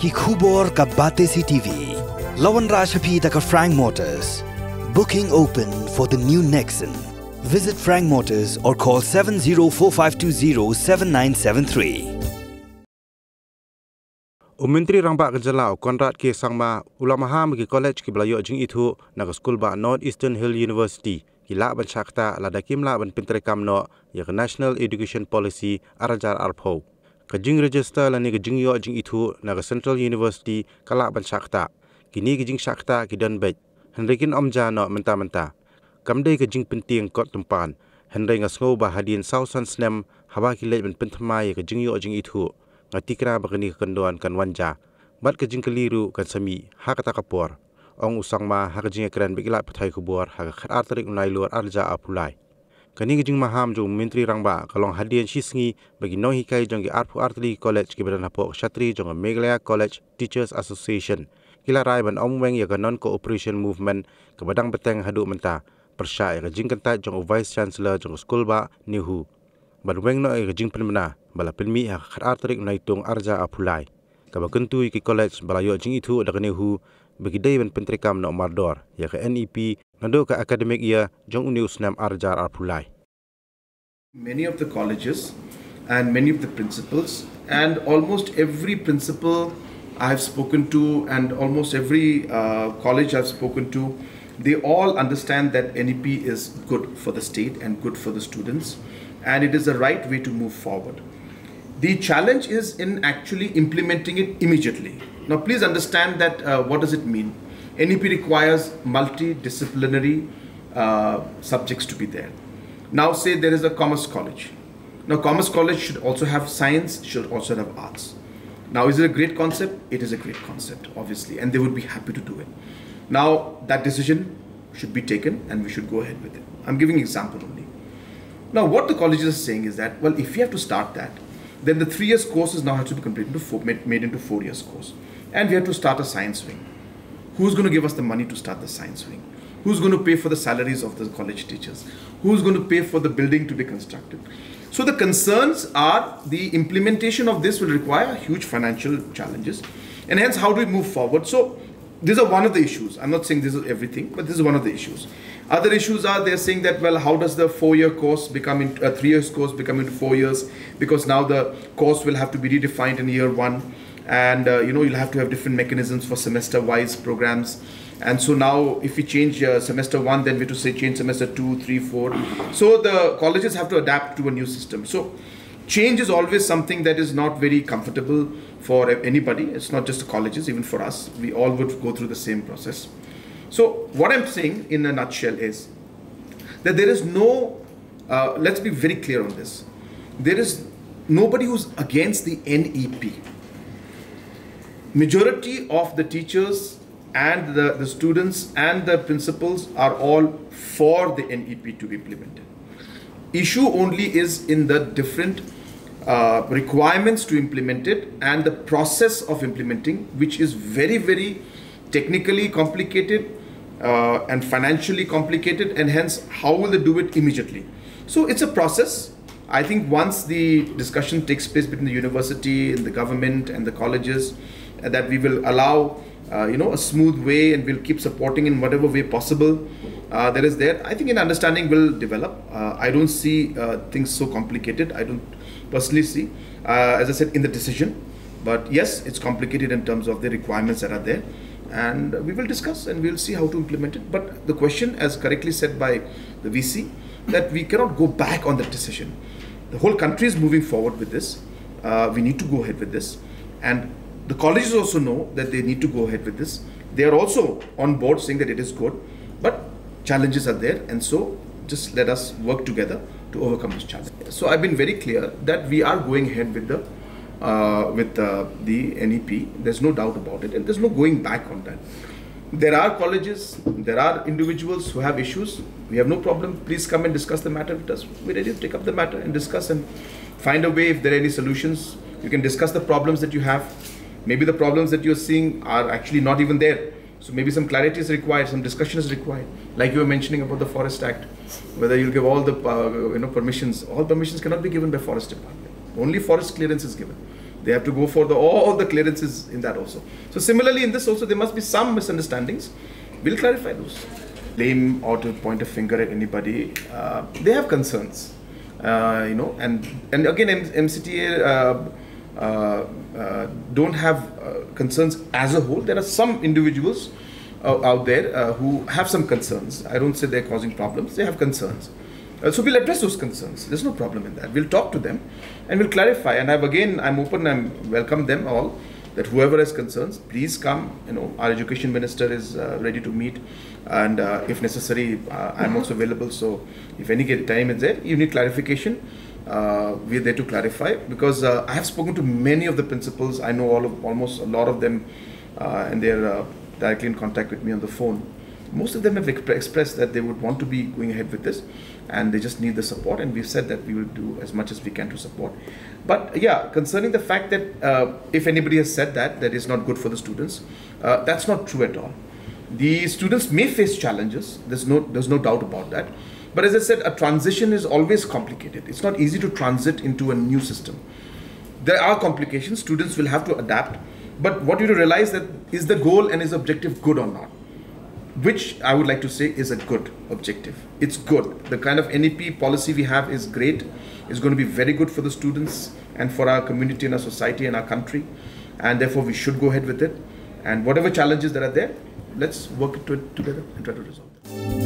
ki khubor ka bate si TV. Lawan Rashaphi da ka Frank Motors. Booking open for the new Nexon. Visit Frank Motors or call 7045207973. Menteri Rangba Kejalau Conrad ke sangma ulang Maham ki college ki belayo Jingithuh na school ba North Eastern Hill University ki la ban sakta la dakim la ban pintrekam no ya National Education Policy arajar arpho ka jing register la ni ka jingyo Jingithuh na Central University kala ban sakta kini ki jing sakta ki dan bet henrikin omja no menta kamdei ka jing penting kot tempan henry ngasngo ba hadin sausan snem hawa ki le ban pentmai ka jingyo Jingithuh ngatikra bakani kenduan kan wanja bat ke jingkeliru kan sami hakata kapor ong usangma hakajing ekran bigila pathai kubor hak khat tarik unai luar arja apulai kani jing Maham jo menteri rangba kalong hadian shisngi bagi no hikai jong arpu artli college ki badan hapok shatri jong Meghalaya College Teachers Association kila rai ban omweng ya non cooperation movement ke badang beteng hadu menta persya ya jing kentat jong vice chancellor jong school ba Nehu badweng no ya jing penmena bala pilmi ha khat tarik naitung arja apulai kabakentu ki college balayo Jingithuh da Nehu bagi dai ban pentrekam no mardor ya ke NEP nando ka academic year jong uniusnam arjar apulai. Many of the colleges and many of the principals and almost every principal I have spoken to and almost every college I have spoken to, they all understand that NEP is good for the state and good for the students, and it is the right way to move forward. The challenge is in actually implementing it immediately. Now please understand that what does it mean? NEP requires multidisciplinary subjects to be there. Now say there is a commerce college. Now commerce college should also have science, should also have arts. Now is it a great concept? It is a great concept, obviously, and they would be happy to do it. Now that decision should be taken and we should go ahead with it. I'm giving an example only. Now what the colleges are saying is that, well, if you have to start that, then the 3 years courses now have to be made into 4 years course. And we have to start a science wing. Who's going to give us the money to start the science wing? Who's going to pay for the salaries of the college teachers? Who's going to pay for the building to be constructed? So the concerns are the implementation of this will require huge financial challenges. And hence, how do we move forward? So these are one of the issues. I'm not saying this is everything, but this is one of the issues. Other issues are they're saying that, well, how does the 4-year course become into a 3 years course become into 4 years? Because now the course will have to be redefined in year 1. And, you'll have to have different mechanisms for semester-wise programs. And so now if we change semester 1, then we have to say change semester 2, 3, 4. So the colleges have to adapt to a new system. So change is always something that is not very comfortable for anybody. It's not just the colleges, even for us. We all would go through the same process. So what I'm saying in a nutshell is that there is no, let's be very clear on this. There is nobody who's against the NEP. Majority of the teachers and the students and the principals are all for the NEP to be implemented. Issue only is in the different requirements to implement it and the process of implementing, which is very, very technically complicated and financially complicated, and hence how will they do it immediately? So it's a process. I think once the discussion takes place between the university and the government and the colleges, that we will allow a smooth way and we'll keep supporting in whatever way possible there is there. I think an understanding will develop. I don't see things so complicated. I don't personally see, as I said, in the decision. But yes, it's complicated in terms of the requirements that are there. And we will discuss and we'll see how to implement it. But the question, as correctly said by the VC, that we cannot go back on that decision. The whole country is moving forward with this. We need to go ahead with this. And the colleges also know that they need to go ahead with this. They are also on board saying that it is good, but challenges are there. And so just let us work together to overcome this challenge. So I've been very clear that we are going ahead with the NEP. There's no doubt about it, and there's no going back on that. There are colleges, there are individuals who have issues. We have no problem. Please come and discuss the matter with us. We're ready to take up the matter and discuss and find a way. If there are any solutions, you can discuss the problems that you have. Maybe the problems that you're seeing are actually not even there. So maybe some clarity is required, some discussion is required. Like you were mentioning about the Forest Act, whether you'll give all the permissions. All permissions cannot be given by Forest Department. Only forest clearance is given. They have to go for all the clearances in that also. So similarly in this also there must be some misunderstandings. We'll clarify those. Blame or to point a finger at anybody, they have concerns, and again MCTA don't have concerns as a whole. There are some individuals out there who have some concerns. I don't say they're causing problems, they have concerns. So we'll address those concerns. There's no problem in that. We'll talk to them and we'll clarify. And I'm open and welcome them all, that whoever has concerns, please come. Our education minister is ready to meet, and if necessary, I'm also available. So if any time is there, you need clarification, we're there to clarify, because I have spoken to many of the principals. I know almost a lot of them, and they're directly in contact with me on the phone. Most of them have expressed that they would want to be going ahead with this, and they just need the support, and we've said that we will do as much as we can to support. But yeah, concerning the fact that if anybody has said that is not good for the students, that's not true at all. The students may face challenges, there's no doubt about that. But as I said, a transition is always complicated. It's not easy to transit into a new system. There are complications, students will have to adapt, but what you have to realize that is the goal and is the objective good or not? Which I would like to say is a good objective. It's good. The kind of NEP policy we have is great. It's going to be very good for the students and for our community and our society and our country. And therefore we should go ahead with it. And whatever challenges that are there, let's work it together and try to resolve them.